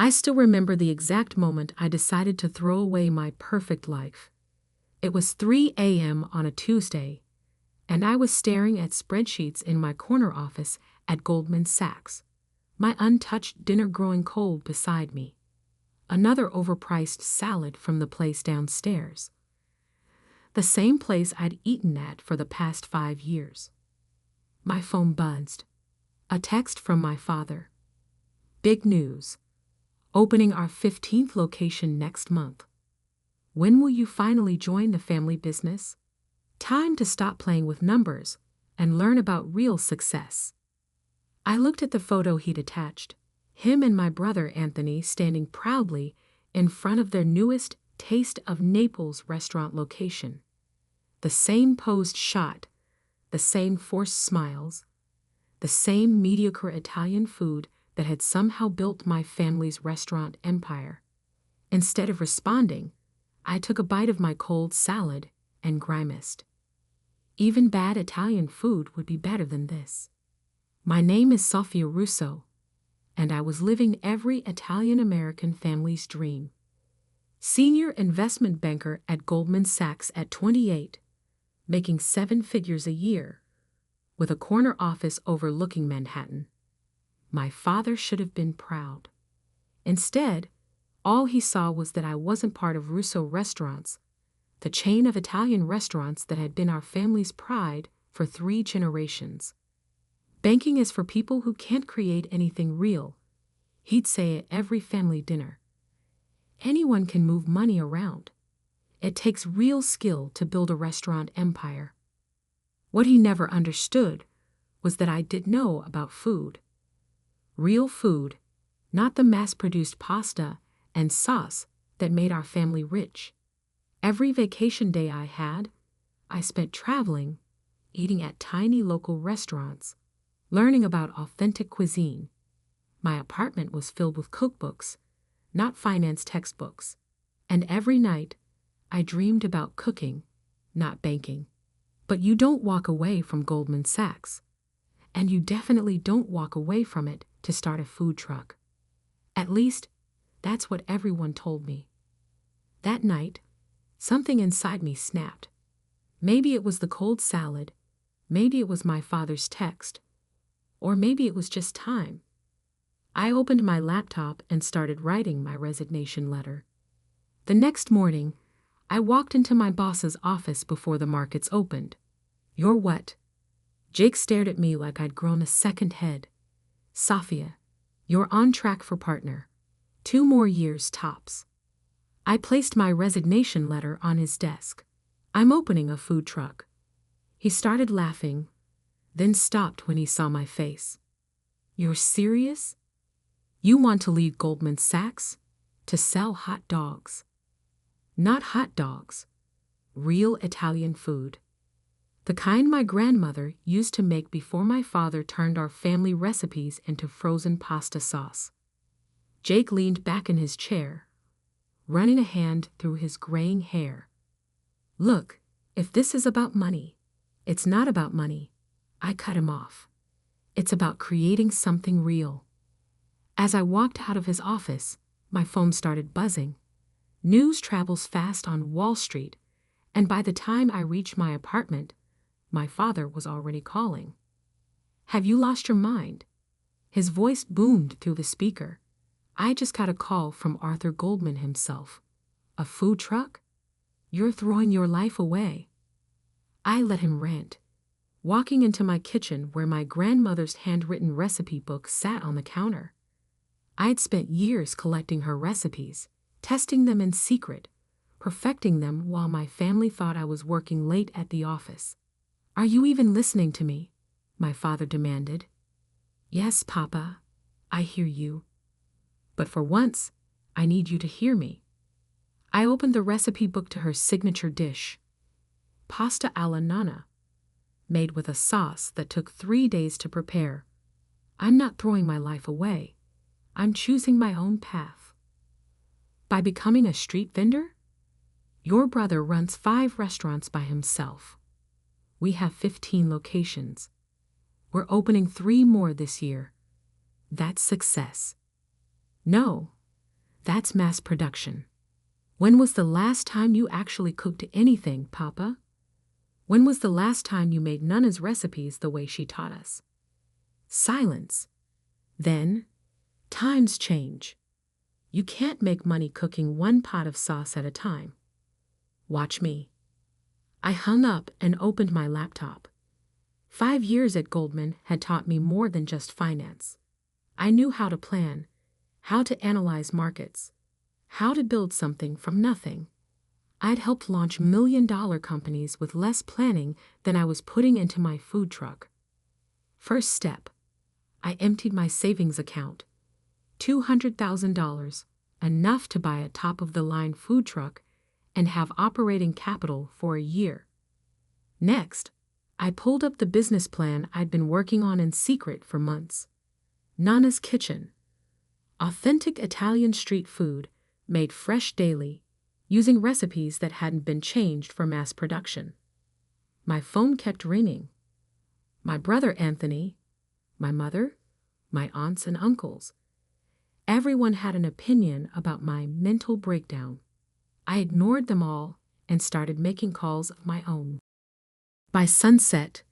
I still remember the exact moment I decided to throw away my perfect life. It was 3 a.m. on a Tuesday, and I was staring at spreadsheets in my corner office at Goldman Sachs, my untouched dinner growing cold beside me. Another overpriced salad from the place downstairs. The same place I'd eaten at for the past 5 years. My phone buzzed. A text from my father. Big news. Opening our 15th location next month. When will you finally join the family business? Time to stop playing with numbers and learn about real success. I looked at the photo he'd attached, him and my brother Anthony standing proudly in front of their newest Taste of Naples restaurant location. The same posed shot, the same forced smiles, the same mediocre Italian food that had somehow built my family's restaurant empire. Instead of responding, I took a bite of my cold salad and grimaced. Even bad Italian food would be better than this. My name is Sophia Russo, and I was living every Italian-American family's dream. Senior investment banker at Goldman Sachs at 28, making 7 figures a year, with a corner office overlooking Manhattan. My father should have been proud. Instead, all he saw was that I wasn't part of Russo Restaurants, the chain of Italian restaurants that had been our family's pride for 3 generations. Banking is for people who can't create anything real, he'd say at every family dinner. Anyone can move money around. It takes real skill to build a restaurant empire. What he never understood was that I did know about food. Real food, not the mass-produced pasta and sauce that made our family rich. Every vacation day I had, I spent traveling, eating at tiny local restaurants, learning about authentic cuisine. My apartment was filled with cookbooks, not finance textbooks, and every night I dreamed about cooking, not banking. But you don't walk away from Goldman Sachs, and you definitely don't walk away from it to start a food truck. At least, that's what everyone told me. That night, something inside me snapped. Maybe it was the cold salad, maybe it was my father's text, or maybe it was just time. I opened my laptop and started writing my resignation letter. The next morning, I walked into my boss's office before the markets opened. "You're what?" Jake stared at me like I'd grown a second head. "Sophia, you're on track for partner. 2 more years tops." I placed my resignation letter on his desk. "I'm opening a food truck." He started laughing, then stopped when he saw my face. "You're serious? You want to leave Goldman Sachs to sell hot dogs?" Not hot dogs, real Italian food. The kind my grandmother used to make before my father turned our family recipes into frozen pasta sauce. Jake leaned back in his chair, running a hand through his graying hair. "Look, if this is about money, it's not about money." I cut him off. "It's about creating something real." As I walked out of his office, my phone started buzzing. News travels fast on Wall Street, and by the time I reached my apartment, my father was already calling. "Have you lost your mind?" His voice boomed through the speaker. "I just got a call from Arthur Goldman himself. A food truck? You're throwing your life away." I let him rant, walking into my kitchen where my grandmother's handwritten recipe book sat on the counter. I'd spent years collecting her recipes, testing them in secret, perfecting them while my family thought I was working late at the office. "Are you even listening to me?" my father demanded. "Yes, Papa, I hear you. But for once, I need you to hear me." I opened the recipe book to her signature dish, pasta alla nonna, made with a sauce that took 3 days to prepare. I'm not throwing my life away. I'm choosing my own path. By becoming a street vendor? Your brother runs 5 restaurants by himself. We have 15 locations. We're opening 3 more this year. That's success. No, That's mass production. When was the last time you actually cooked anything, Papa? When was the last time you made Nana's recipes the way she taught us? Silence. Then, times change. You can't make money cooking one pot of sauce at a time. Watch me. I hung up and opened my laptop. 5 years at Goldman had taught me more than just finance. I knew how to plan, how to analyze markets, how to build something from nothing. I'd helped launch million-dollar companies with less planning than I was putting into my food truck. First step, I emptied my savings account. $200,000, enough to buy a top-of-the-line food truck and have operating capital for a year. Next, I pulled up the business plan I'd been working on in secret for months. Nana's Kitchen. Authentic Italian street food, made fresh daily, using recipes that hadn't been changed for mass production. My phone kept ringing. My brother Anthony, my mother, my aunts and uncles. Everyone had an opinion about my mental breakdown. I ignored them all and started making calls of my own. By sunset,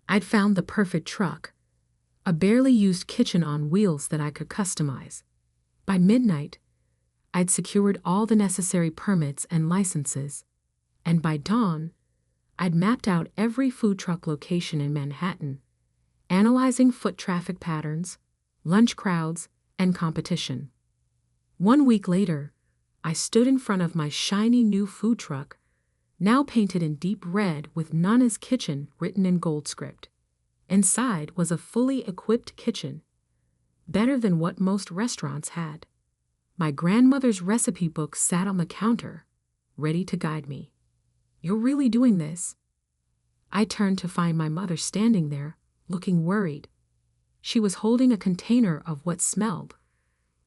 I'd found the perfect truck, a barely used kitchen on wheels that I could customize. By midnight, I'd secured all the necessary permits and licenses, and by dawn, I'd mapped out every food truck location in Manhattan, analyzing foot traffic patterns, lunch crowds, and competition. 1 week later, I stood in front of my shiny new food truck, now painted in deep red with Nana's Kitchen written in gold script. Inside was a fully equipped kitchen, better than what most restaurants had. My grandmother's recipe book sat on the counter, ready to guide me. "You're really doing this?" I turned to find my mother standing there, looking worried. She was holding a container of what smelled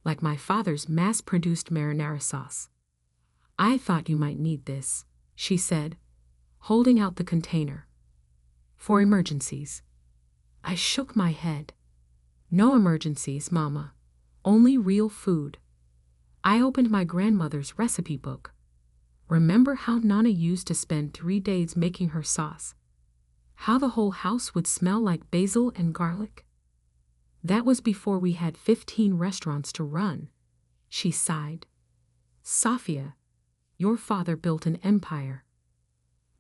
like my father's mass-produced marinara sauce. "I thought you might need this," she said, holding out the container. "For emergencies." I shook my head. "No emergencies, Mama. Only real food." I opened my grandmother's recipe book. Remember how Nana used to spend 3 days making her sauce? How the whole house would smell like basil and garlic? That was before we had 15 restaurants to run. She sighed. "Safia, your father built an empire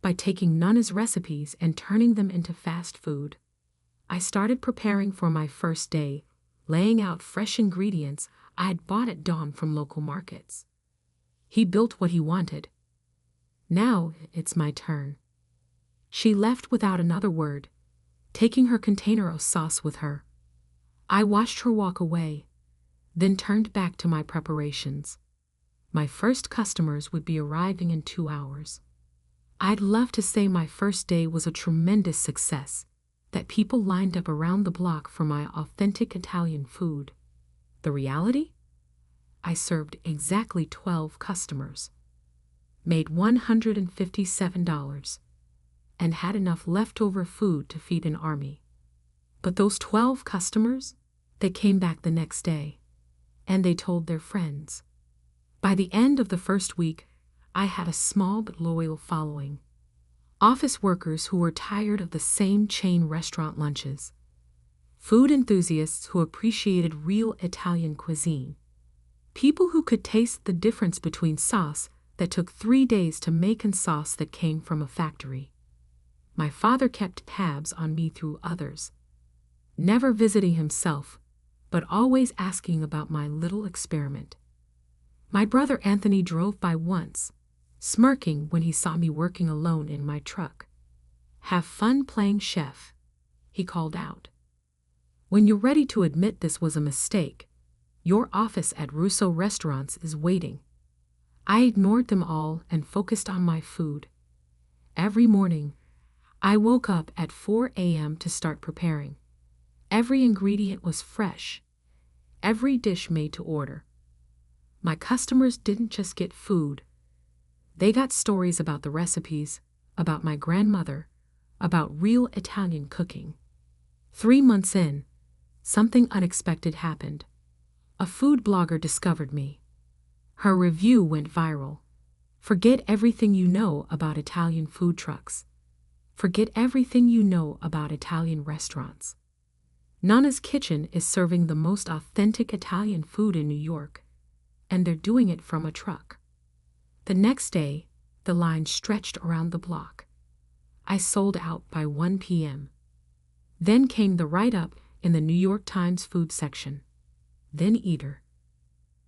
by taking Nana's recipes and turning them into fast food." I started preparing for my first day, laying out fresh ingredients I had bought at dawn from local markets. He built what he wanted. Now it's my turn. She left without another word, taking her container of sauce with her. I watched her walk away, then turned back to my preparations. My first customers would be arriving in 2 hours. I'd love to say my first day was a tremendous success, that people lined up around the block for my authentic Italian food. The reality? I served exactly 12 customers, made $157, and had enough leftover food to feed an army. But those 12 customers, they came back the next day, and they told their friends. By the end of the first week, I had a small but loyal following. Office workers who were tired of the same chain restaurant lunches. Food enthusiasts who appreciated real Italian cuisine. People who could taste the difference between sauce that took 3 days to make and sauce that came from a factory. My father kept tabs on me through others, never visiting himself, but always asking about my little experiment. My brother Anthony drove by once, smirking when he saw me working alone in my truck. "Have fun playing chef," he called out. "When you're ready to admit this was a mistake, your office at Russo Restaurants is waiting." I ignored them all and focused on my food. Every morning, I woke up at 4 a.m. to start preparing. Every ingredient was fresh, every dish made to order. My customers didn't just get food. They got stories about the recipes, about my grandmother, about real Italian cooking. 3 months in, something unexpected happened. A food blogger discovered me. Her review went viral. Forget everything you know about Italian food trucks. Forget everything you know about Italian restaurants. Nonna's Kitchen is serving the most authentic Italian food in New York, and they're doing it from a truck. The next day, the line stretched around the block. I sold out by 1 p.m. Then came the write-up in the New York Times food section. Then Eater.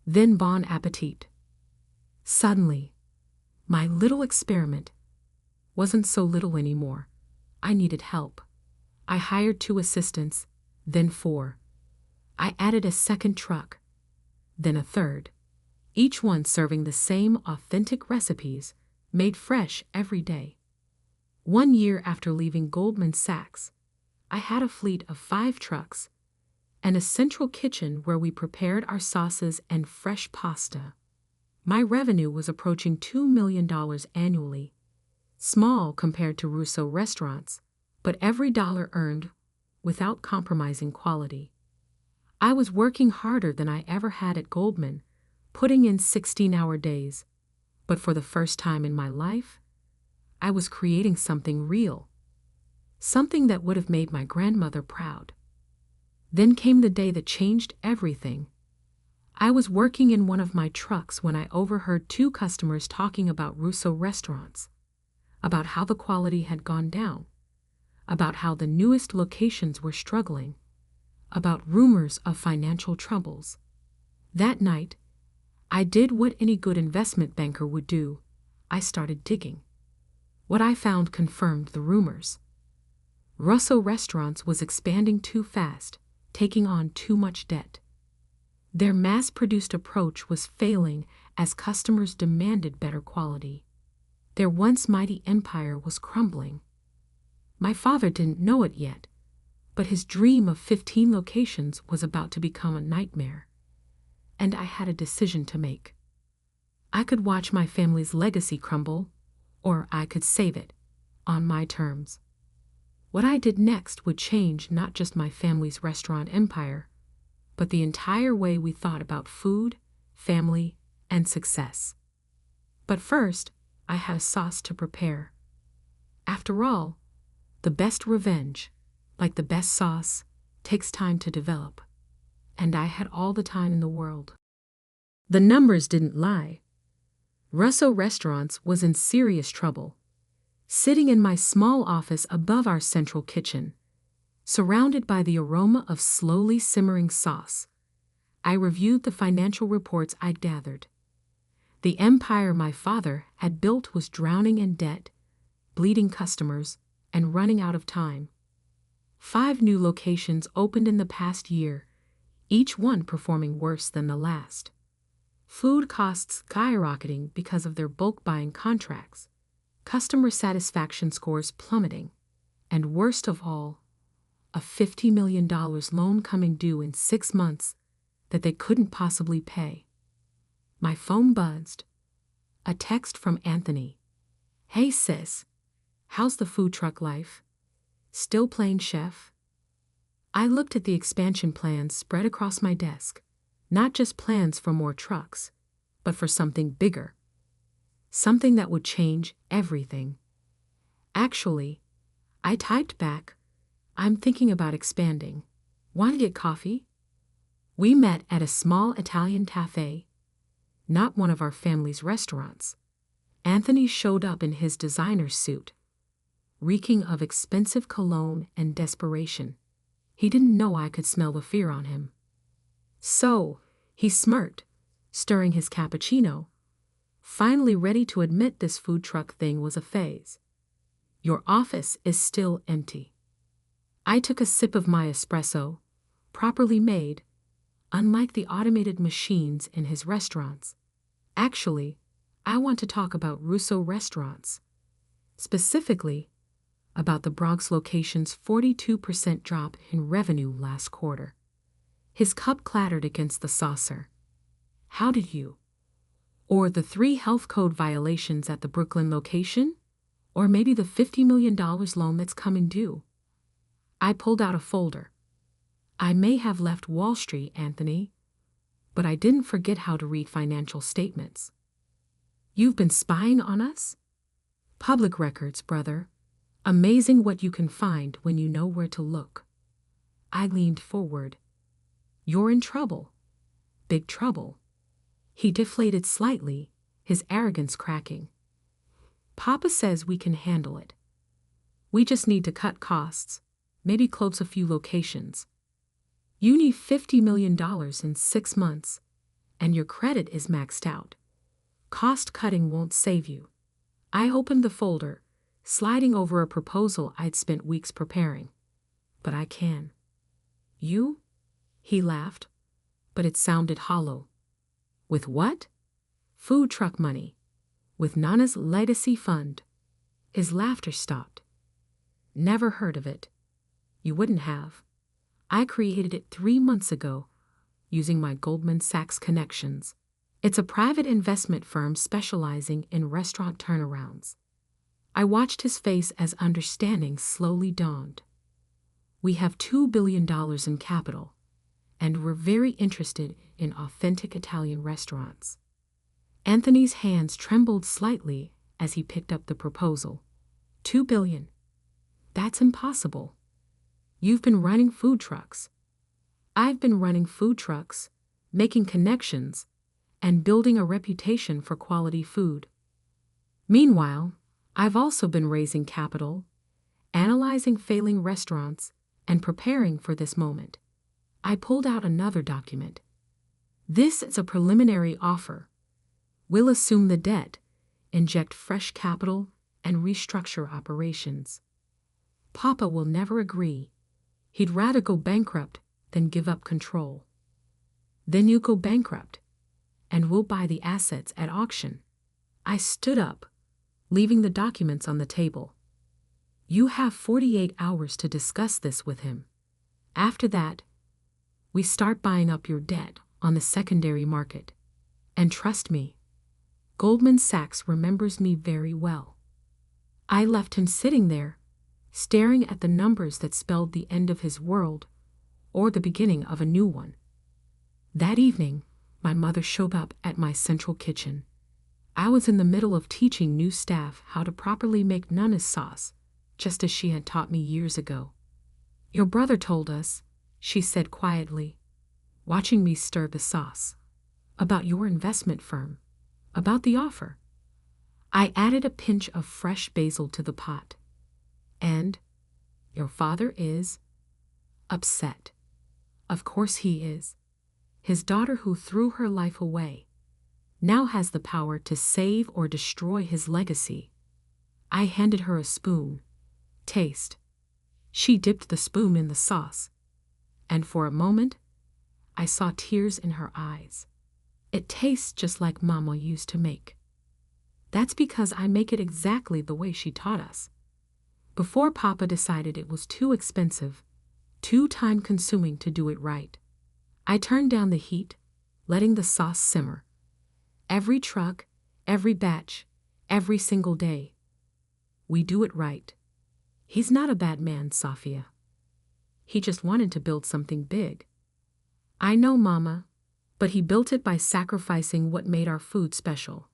Then Bon Appetit. Suddenly, my little experiment wasn't so little anymore. I needed help. I hired 2 assistants, then 4. I added a second truck, then a third, each one serving the same authentic recipes made fresh every day. 1 year after leaving Goldman Sachs, I had a fleet of 5 trucks and a central kitchen where we prepared our sauces and fresh pasta. My revenue was approaching $2 million annually, small compared to Russo restaurants, but every dollar earned without compromising quality. I was working harder than I ever had at Goldman, putting in 16-hour days, but for the first time in my life, I was creating something real, something that would have made my grandmother proud. Then came the day that changed everything. I was working in one of my trucks when I overheard 2 customers talking about Russo restaurants, about how the quality had gone down, about how the newest locations were struggling, about rumors of financial troubles. That night, I did what any good investment banker would do. I started digging. What I found confirmed the rumors. Russo Restaurants was expanding too fast, taking on too much debt. Their mass-produced approach was failing as customers demanded better quality. Their once mighty empire was crumbling. My father didn't know it yet, but his dream of 15 locations was about to become a nightmare. And I had a decision to make. I could watch my family's legacy crumble, or I could save it, on my terms. What I did next would change not just my family's restaurant empire, but the entire way we thought about food, family, and success. But first, I had a sauce to prepare. After all, the best revenge, like the best sauce, takes time to develop, and I had all the time in the world. The numbers didn't lie. Russo Restaurants was in serious trouble. Sitting in my small office above our central kitchen, surrounded by the aroma of slowly simmering sauce, I reviewed the financial reports I'd gathered. The empire my father had built was drowning in debt, bleeding customers, and running out of time. 5 new locations opened in the past year, each one performing worse than the last. Food costs skyrocketing because of their bulk buying contracts, customer satisfaction scores plummeting, and worst of all, a $50 million loan coming due in 6 months that they couldn't possibly pay. My phone buzzed. A text from Anthony. "Hey sis, how's the food truck life? Still playing chef?" I looked at the expansion plans spread across my desk, not just plans for more trucks, but for something bigger. Something that would change everything. Actually, I typed back, "I'm thinking about expanding. Want to get coffee?" We met at a small Italian cafe, not one of our family's restaurants. Anthony showed up in his designer suit, reeking of expensive cologne and desperation. He didn't know I could smell the fear on him. So, he smirked, stirring his cappuccino, finally ready to admit this food truck thing was a phase. "Your office is still empty." I took a sip of my espresso, properly made, unlike the automated machines in his restaurants. "Actually, I want to talk about Russo Restaurants. Specifically, about the Bronx location's 42% drop in revenue last quarter." His cup clattered against the saucer. "How did you? Or the 3 health code violations at the Brooklyn location? Or maybe the $50 million loan that's coming due?" I pulled out a folder. "I may have left Wall Street, Anthony, but I didn't forget how to read financial statements. You've been spying on us? Public records, brother. Amazing what you can find when you know where to look. I leaned forward. You're in trouble. Big trouble. He deflated slightly, his arrogance cracking. Papa says we can handle it. We just need to cut costs, maybe close a few locations. You need $50 million in 6 months, and your credit is maxed out. Cost cutting won't save you. I opened the folder, sliding over a proposal I'd spent weeks preparing. But I can. You? He laughed, but it sounded hollow. With what? Food truck money. With Nana's legacy fund. His laughter stopped. Never heard of it. You wouldn't have. I created it 3 months ago, using my Goldman Sachs connections. It's a private investment firm specializing in restaurant turnarounds. I watched his face as understanding slowly dawned. We have $2 billion in capital, and we're very interested in authentic Italian restaurants. Anthony's hands trembled slightly as he picked up the proposal. $2 billion. That's impossible. You've been running food trucks. I've been running food trucks, making connections, and building a reputation for quality food. Meanwhile, I've also been raising capital, analyzing failing restaurants, and preparing for this moment. I pulled out another document. This is a preliminary offer. We'll assume the debt, inject fresh capital, and restructure operations. Papa will never agree. He'd rather go bankrupt than give up control. Then you go bankrupt, and we'll buy the assets at auction. I stood up, leaving the documents on the table. You have 48 hours to discuss this with him. After that, we start buying up your debt on the secondary market. And trust me, Goldman Sachs remembers me very well. I left him sitting there, staring at the numbers that spelled the end of his world or the beginning of a new one. That evening, my mother showed up at my central kitchen. I was in the middle of teaching new staff how to properly make Nana's sauce, just as she had taught me years ago. Your brother told us, she said quietly, watching me stir the sauce, about your investment firm, about the offer. I added a pinch of fresh basil to the pot. And your father is upset. Of course he is. His daughter who threw her life away now has the power to save or destroy his legacy. I handed her a spoon. Taste. She dipped the spoon in the sauce, and for a moment, I saw tears in her eyes. It tastes just like Mama used to make. That's because I make it exactly the way she taught us. Before Papa decided it was too expensive, too time-consuming to do it right, I turned down the heat, letting the sauce simmer. Every truck, every batch, every single day. We do it right. He's not a bad man, Sofia. He just wanted to build something big. I know, Mama, but he built it by sacrificing what made our food special.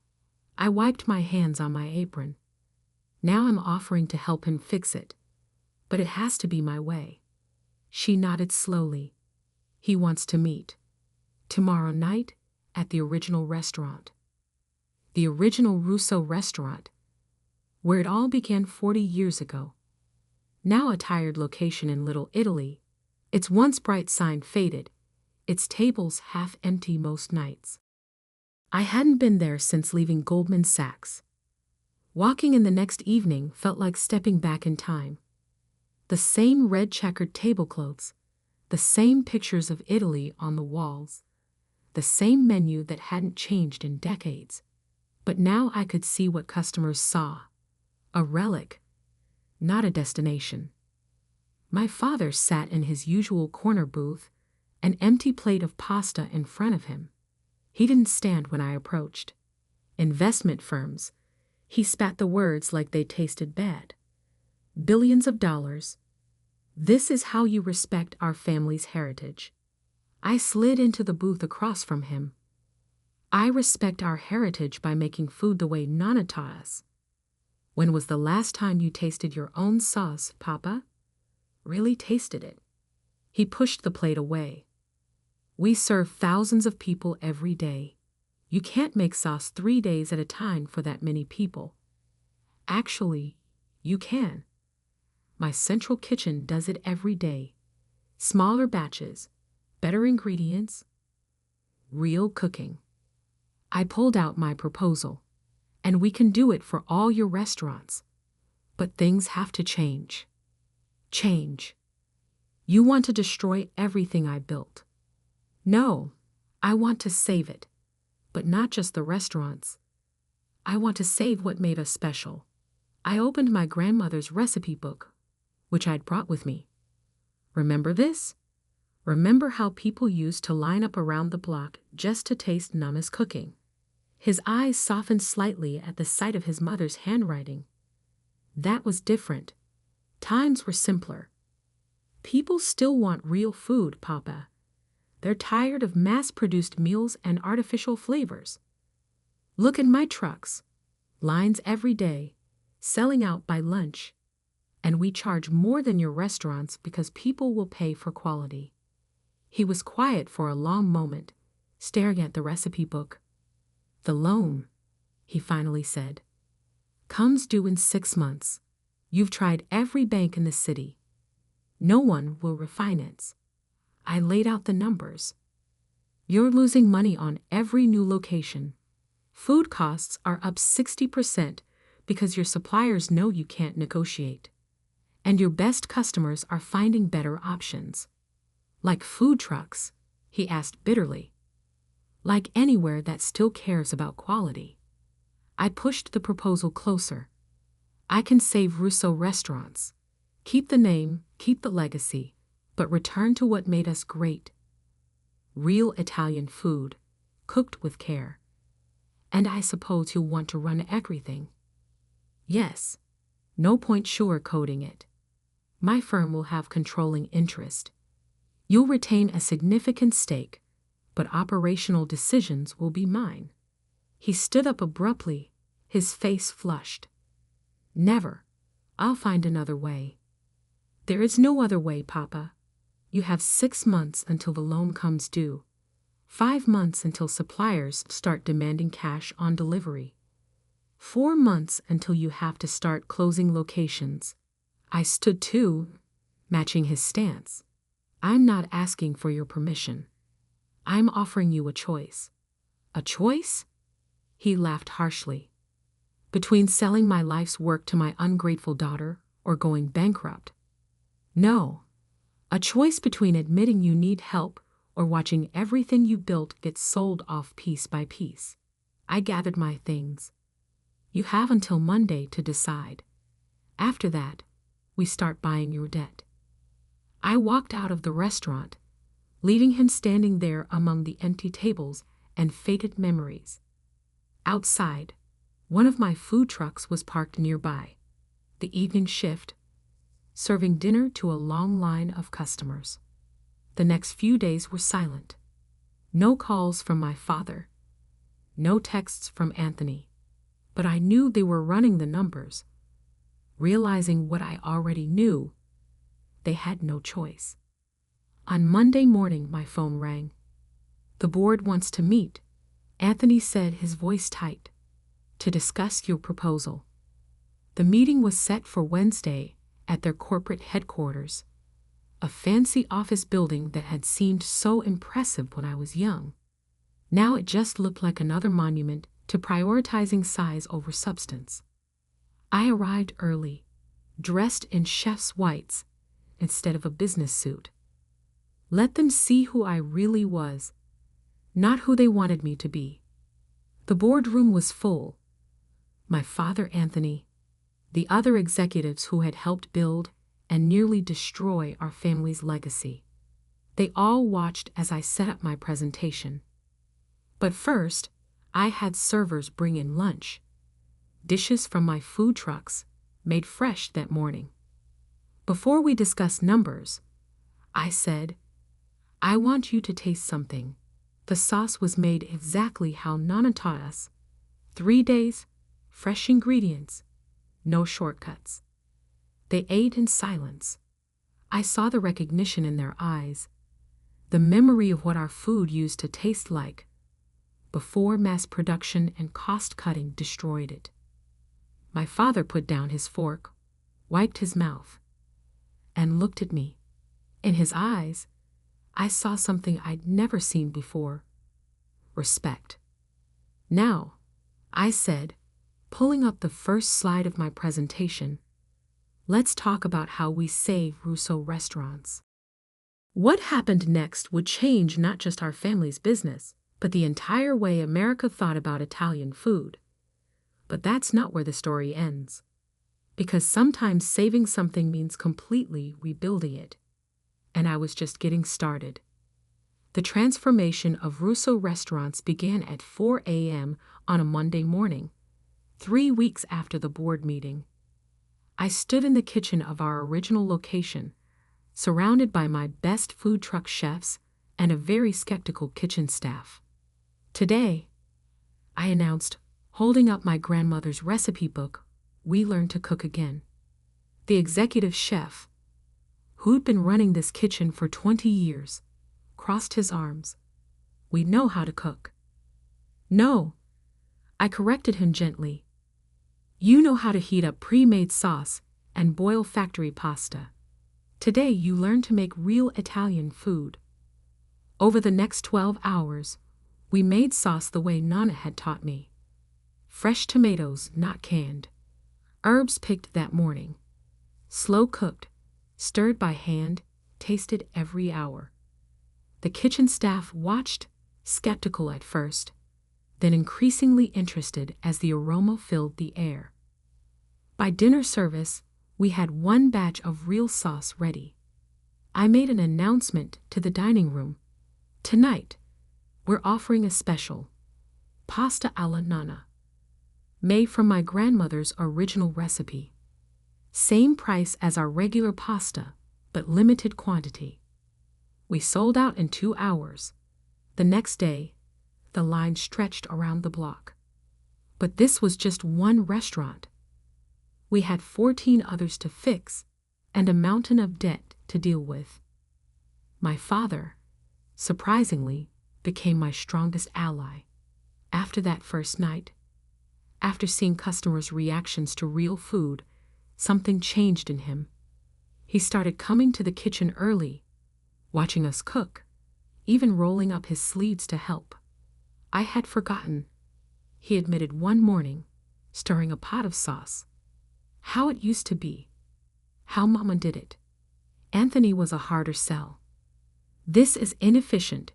I wiped my hands on my apron. Now I'm offering to help him fix it. But it has to be my way. She nodded slowly. He wants to meet. Tomorrow night at the original restaurant. The original Russo restaurant, where it all began 40 years ago. Now a tired location in Little Italy, its once bright sign faded, its tables half empty most nights. I hadn't been there since leaving Goldman Sachs. Walking in the next evening felt like stepping back in time. The same red checkered tablecloths, the same pictures of Italy on the walls, the same menu that hadn't changed in decades. But now I could see what customers saw. A relic, not a destination. My father sat in his usual corner booth, an empty plate of pasta in front of him. He didn't stand when I approached. Investment firms. He spat the words like they tasted bad. Billions of dollars. This is how you respect our family's heritage. I slid into the booth across from him. I respect our heritage by making food the way Nana taught us. When was the last time you tasted your own sauce, Papa? Really tasted it? He pushed the plate away. We serve thousands of people every day. You can't make sauce 3 days at a time for that many people. Actually, you can. My central kitchen does it every day. Smaller batches, better ingredients, real cooking. I pulled out my proposal, and we can do it for all your restaurants. But things have to change. Change. You want to destroy everything I built. No, I want to save it. But not just the restaurants. I want to save what made us special. I opened my grandmother's recipe book, which I'd brought with me. Remember this? Remember how people used to line up around the block just to taste Nana's cooking? His eyes softened slightly at the sight of his mother's handwriting. That was different. Times were simpler. People still want real food, Papa. They're tired of mass-produced meals and artificial flavors. Look at my trucks. Lines every day, selling out by lunch. And we charge more than your restaurants because people will pay for quality. He was quiet for a long moment, staring at the recipe book. The loan, he finally said, comes due in 6 months. You've tried every bank in the city. No one will refinance. I laid out the numbers. You're losing money on every new location. Food costs are up 60% because your suppliers know you can't negotiate. And your best customers are finding better options. Like food trucks, he asked bitterly. Like anywhere that still cares about quality. I pushed the proposal closer. I can save Russo restaurants. Keep the name, keep the legacy, but return to what made us great. Real Italian food, cooked with care. And I suppose you'll want to run everything. Yes. No point sugarcoating it. My firm will have controlling interest. You'll retain a significant stake, but operational decisions will be mine. He stood up abruptly, his face flushed. Never. I'll find another way. There is no other way, Papa. You have 6 months until the loan comes due. 5 months until suppliers start demanding cash on delivery. 4 months until you have to start closing locations. I stood too, matching his stance. I'm not asking for your permission. I'm offering you a choice. A choice? He laughed harshly. Between selling my life's work to my ungrateful daughter or going bankrupt. No. A choice between admitting you need help or watching everything you built get sold off piece by piece. I gathered my things. You have until Monday to decide. After that, we start buying your debt. I walked out of the restaurant, leaving him standing there among the empty tables and faded memories. Outside, one of my food trucks was parked nearby, the evening shift, serving dinner to a long line of customers. The next few days were silent. No calls from my father. No texts from Anthony. But I knew they were running the numbers. Realizing what I already knew, they had no choice. On Monday morning, my phone rang. The board wants to meet, Anthony said, his voice tight, to discuss your proposal. The meeting was set for Wednesday at their corporate headquarters, a fancy office building that had seemed so impressive when I was young. Now it just looked like another monument to prioritizing size over substance. I arrived early, dressed in chef's whites instead of a business suit. Let them see who I really was, not who they wanted me to be. The boardroom was full. My father, Anthony, the other executives who had helped build and nearly destroy our family's legacy. They all watched as I set up my presentation. But first, I had servers bring in lunch. Dishes from my food trucks, made fresh that morning. Before we discussed numbers, I said, I want you to taste something. The sauce was made exactly how Nana taught us. 3 days, fresh ingredients, no shortcuts. They ate in silence. I saw the recognition in their eyes, the memory of what our food used to taste like before mass production and cost-cutting destroyed it. My father put down his fork, wiped his mouth, and looked at me. In his eyes, I saw something I'd never seen before: respect. Now, I said, pulling up the first slide of my presentation, let's talk about how we save Russo restaurants. What happened next would change not just our family's business, but the entire way America thought about Italian food. But that's not where the story ends. Because sometimes saving something means completely rebuilding it. And I was just getting started. The transformation of Russo restaurants began at 4 a.m. on a Monday morning, 3 weeks after the board meeting. I stood in the kitchen of our original location, surrounded by my best food truck chefs and a very skeptical kitchen staff. Today, I announced, holding up my grandmother's recipe book, we learned to cook again. The executive chef, who'd been running this kitchen for 20 years, crossed his arms. We know how to cook. No, I corrected him gently. You know how to heat up pre-made sauce and boil factory pasta. Today you learn to make real Italian food. Over the next 12 hours, we made sauce the way Nana had taught me. Fresh tomatoes, not canned. Herbs picked that morning. Slow cooked, stirred by hand, tasted every hour. The kitchen staff watched, skeptical at first, then increasingly interested as the aroma filled the air. By dinner service, we had 1 batch of real sauce ready. I made an announcement to the dining room. Tonight, we're offering a special, pasta alla nonna, made from my grandmother's original recipe. Same price as our regular pasta, but limited quantity. We sold out in 2 hours. The next day, the line stretched around the block. But this was just one restaurant. We had 14 others to fix and a mountain of debt to deal with. My father, surprisingly, became my strongest ally. After that first night, after seeing customers' reactions to real food, something changed in him. He started coming to the kitchen early, watching us cook, even rolling up his sleeves to help. I had forgotten, he admitted one morning, stirring a pot of sauce, how it used to be, how Mama did it. Anthony was a harder sell. This is inefficient,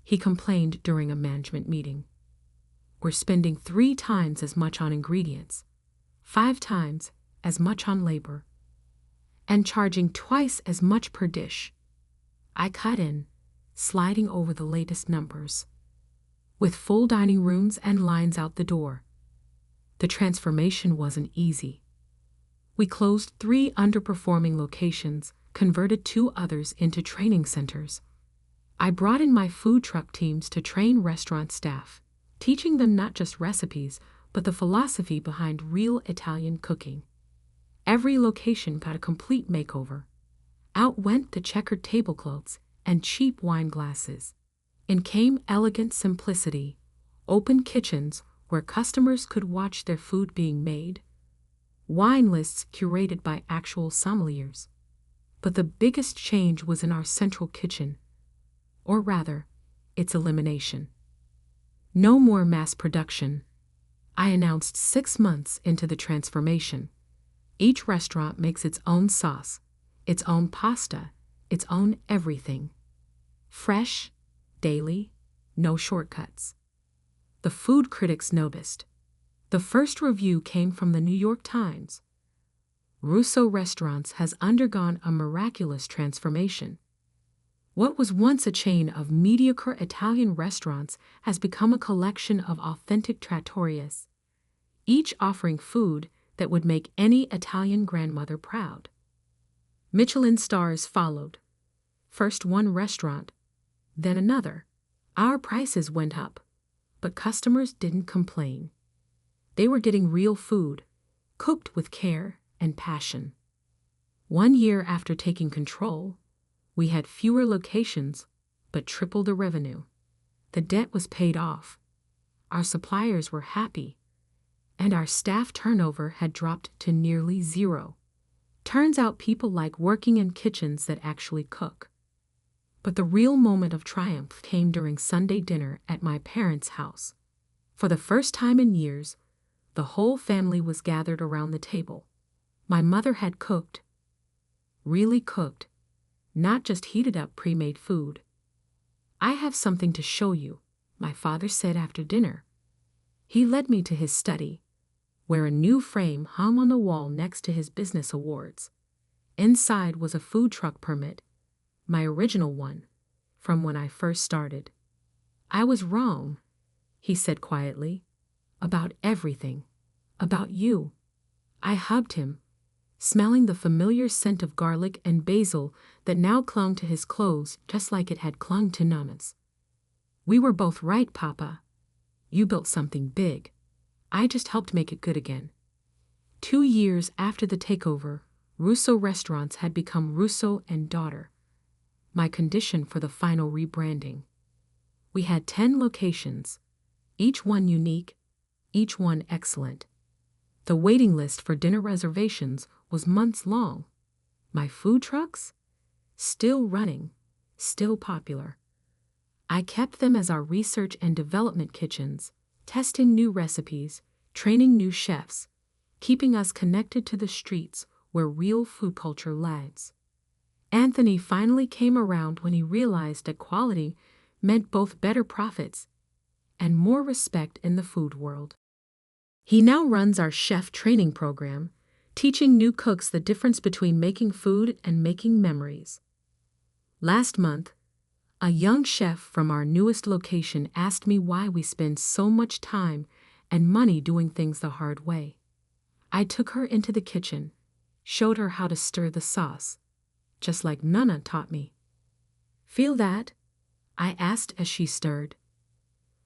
he complained during a management meeting. We're spending 3 times as much on ingredients, 5 times as much on labor, and charging twice as much per dish. I cut in, sliding over the latest numbers. With full dining rooms and lines out the door, the transformation wasn't easy. We closed 3 underperforming locations, converted 2 others into training centers. I brought in my food truck teams to train restaurant staff, teaching them not just recipes, but the philosophy behind real Italian cooking. Every location got a complete makeover. Out went the checkered tablecloths and cheap wine glasses. In came elegant simplicity, open kitchens where customers could watch their food being made, wine lists curated by actual sommeliers. But the biggest change was in our central kitchen, or rather, its elimination. No more mass production. I announced 6 months into the transformation. Each restaurant makes its own sauce, its own pasta, its own everything. Fresh, daily, no shortcuts. The food critics noticed. The first review came from the New York Times. Russo Restaurants has undergone a miraculous transformation. What was once a chain of mediocre Italian restaurants has become a collection of authentic trattorias, each offering food that would make any Italian grandmother proud. Michelin stars followed. First one restaurant, then another. Our prices went up, but customers didn't complain. They were getting real food, cooked with care and passion. 1 year after taking control, we had fewer locations, but triple the revenue. The debt was paid off. Our suppliers were happy, and our staff turnover had dropped to nearly zero. Turns out people like working in kitchens that actually cook. But the real moment of triumph came during Sunday dinner at my parents' house. For the first time in years, the whole family was gathered around the table. My mother had cooked, really cooked, not just heated up pre-made food. "I have something to show you," my father said after dinner. He led me to his study, where a new frame hung on the wall next to his business awards. Inside was a food truck permit, my original one, from when I first started. "I was wrong," he said quietly, "about everything, about you." I hugged him, smelling the familiar scent of garlic and basil that now clung to his clothes just like it had clung to Nana's. "We were both right, Papa. You built something big. I just helped make it good again." 2 years after the takeover, Russo Restaurants had become Russo and Daughter, my condition for the final rebranding. We had 10 locations, each one unique, each one excellent. The waiting list for dinner reservations was months long. My food trucks? Still running, still popular. I kept them as our research and development kitchens, testing new recipes, training new chefs, keeping us connected to the streets where real food culture lives. Anthony finally came around when he realized that quality meant both better profits and more respect in the food world. He now runs our chef training program, teaching new cooks the difference between making food and making memories. Last month, a young chef from our newest location asked me why we spend so much time and money doing things the hard way. I took her into the kitchen, showed her how to stir the sauce, just like Nana taught me. "Feel that?" I asked as she stirred.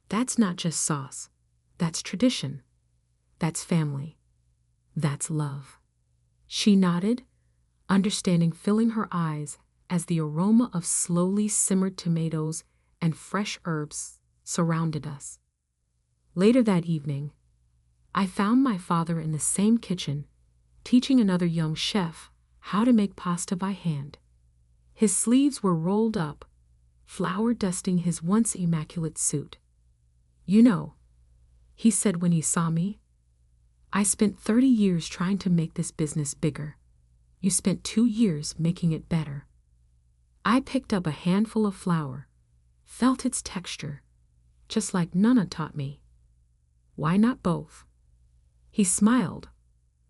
"That's not just sauce. That's tradition. That's family. That's love." She nodded, understanding, filling her eyes as the aroma of slowly simmered tomatoes and fresh herbs surrounded us. Later that evening, I found my father in the same kitchen, teaching another young chef how to make pasta by hand. His sleeves were rolled up, flour dusting his once immaculate suit. "You know," he said when he saw me, "I spent 30 years trying to make this business bigger. You spent 2 years making it better." I picked up a handful of flour, felt its texture, just like Nana taught me. "Why not both?" He smiled,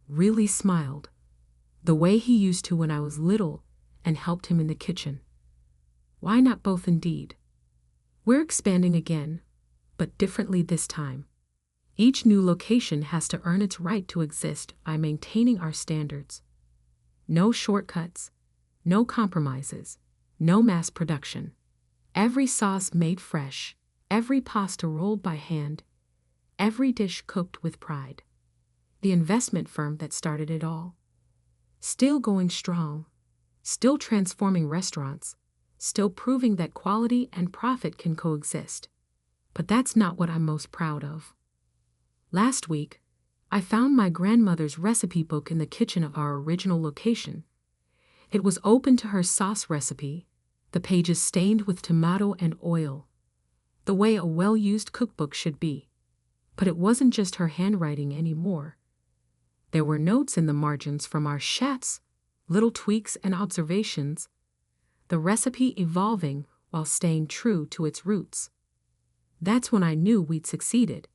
really smiled, the way he used to when I was little and helped him in the kitchen. Why not both indeed? We're expanding again, but differently this time. Each new location has to earn its right to exist by maintaining our standards. No shortcuts, no compromises, no mass production. Every sauce made fresh, every pasta rolled by hand, every dish cooked with pride. The investment firm that started it all. Still going strong, still transforming restaurants, still proving that quality and profit can coexist. But that's not what I'm most proud of. Last week, I found my grandmother's recipe book in the kitchen of our original location. It was open to her sauce recipe, the pages stained with tomato and oil, the way a well-used cookbook should be. But it wasn't just her handwriting anymore. There were notes in the margins from our chefs, little tweaks and observations, the recipe evolving while staying true to its roots. That's when I knew we'd succeeded.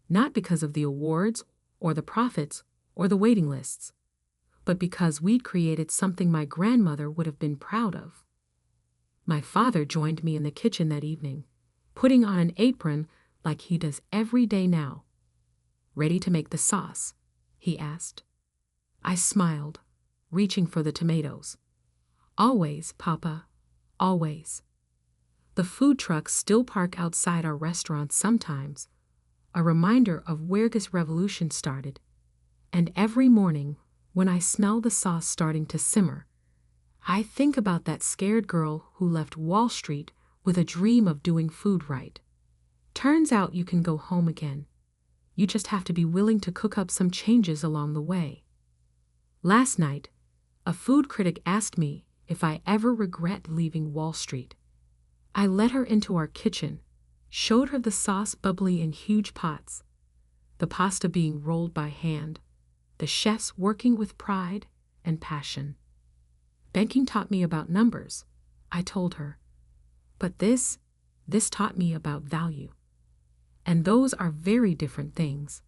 Not because of the awards, or the profits, or the waiting lists, but because we'd created something my grandmother would have been proud of. My father joined me in the kitchen that evening, putting on an apron like he does every day now. "Ready to make the sauce?" he asked. I smiled, reaching for the tomatoes. "Always, Papa, always." The food trucks still park outside our restaurants sometimes, a reminder of where this revolution started. And every morning, when I smell the sauce starting to simmer, I think about that scared girl who left Wall Street with a dream of doing food right. Turns out you can go home again. You just have to be willing to cook up some changes along the way. Last night, a food critic asked me if I ever regret leaving Wall Street. I led her into our kitchen, showed her the sauce bubbling in huge pots, the pasta being rolled by hand, the chefs working with pride and passion. Banking taught me about numbers, I told her. But this taught me about value. And those are very different things.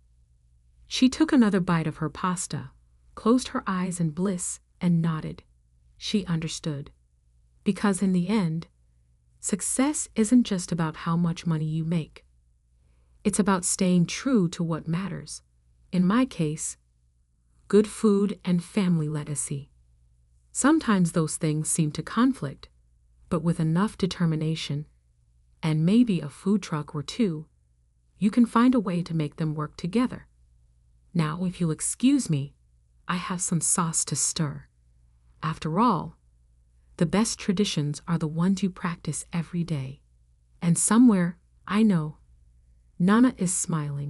She took another bite of her pasta, closed her eyes in bliss, and nodded. She understood. Because in the end, success isn't just about how much money you make. It's about staying true to what matters. In my case, good food and family legacy. Sometimes those things seem to conflict, but with enough determination, and maybe a food truck or two, you can find a way to make them work together. Now, if you'll excuse me, I have some sauce to stir. After all, the best traditions are the ones you practice every day. And somewhere, I know, Nana is smiling.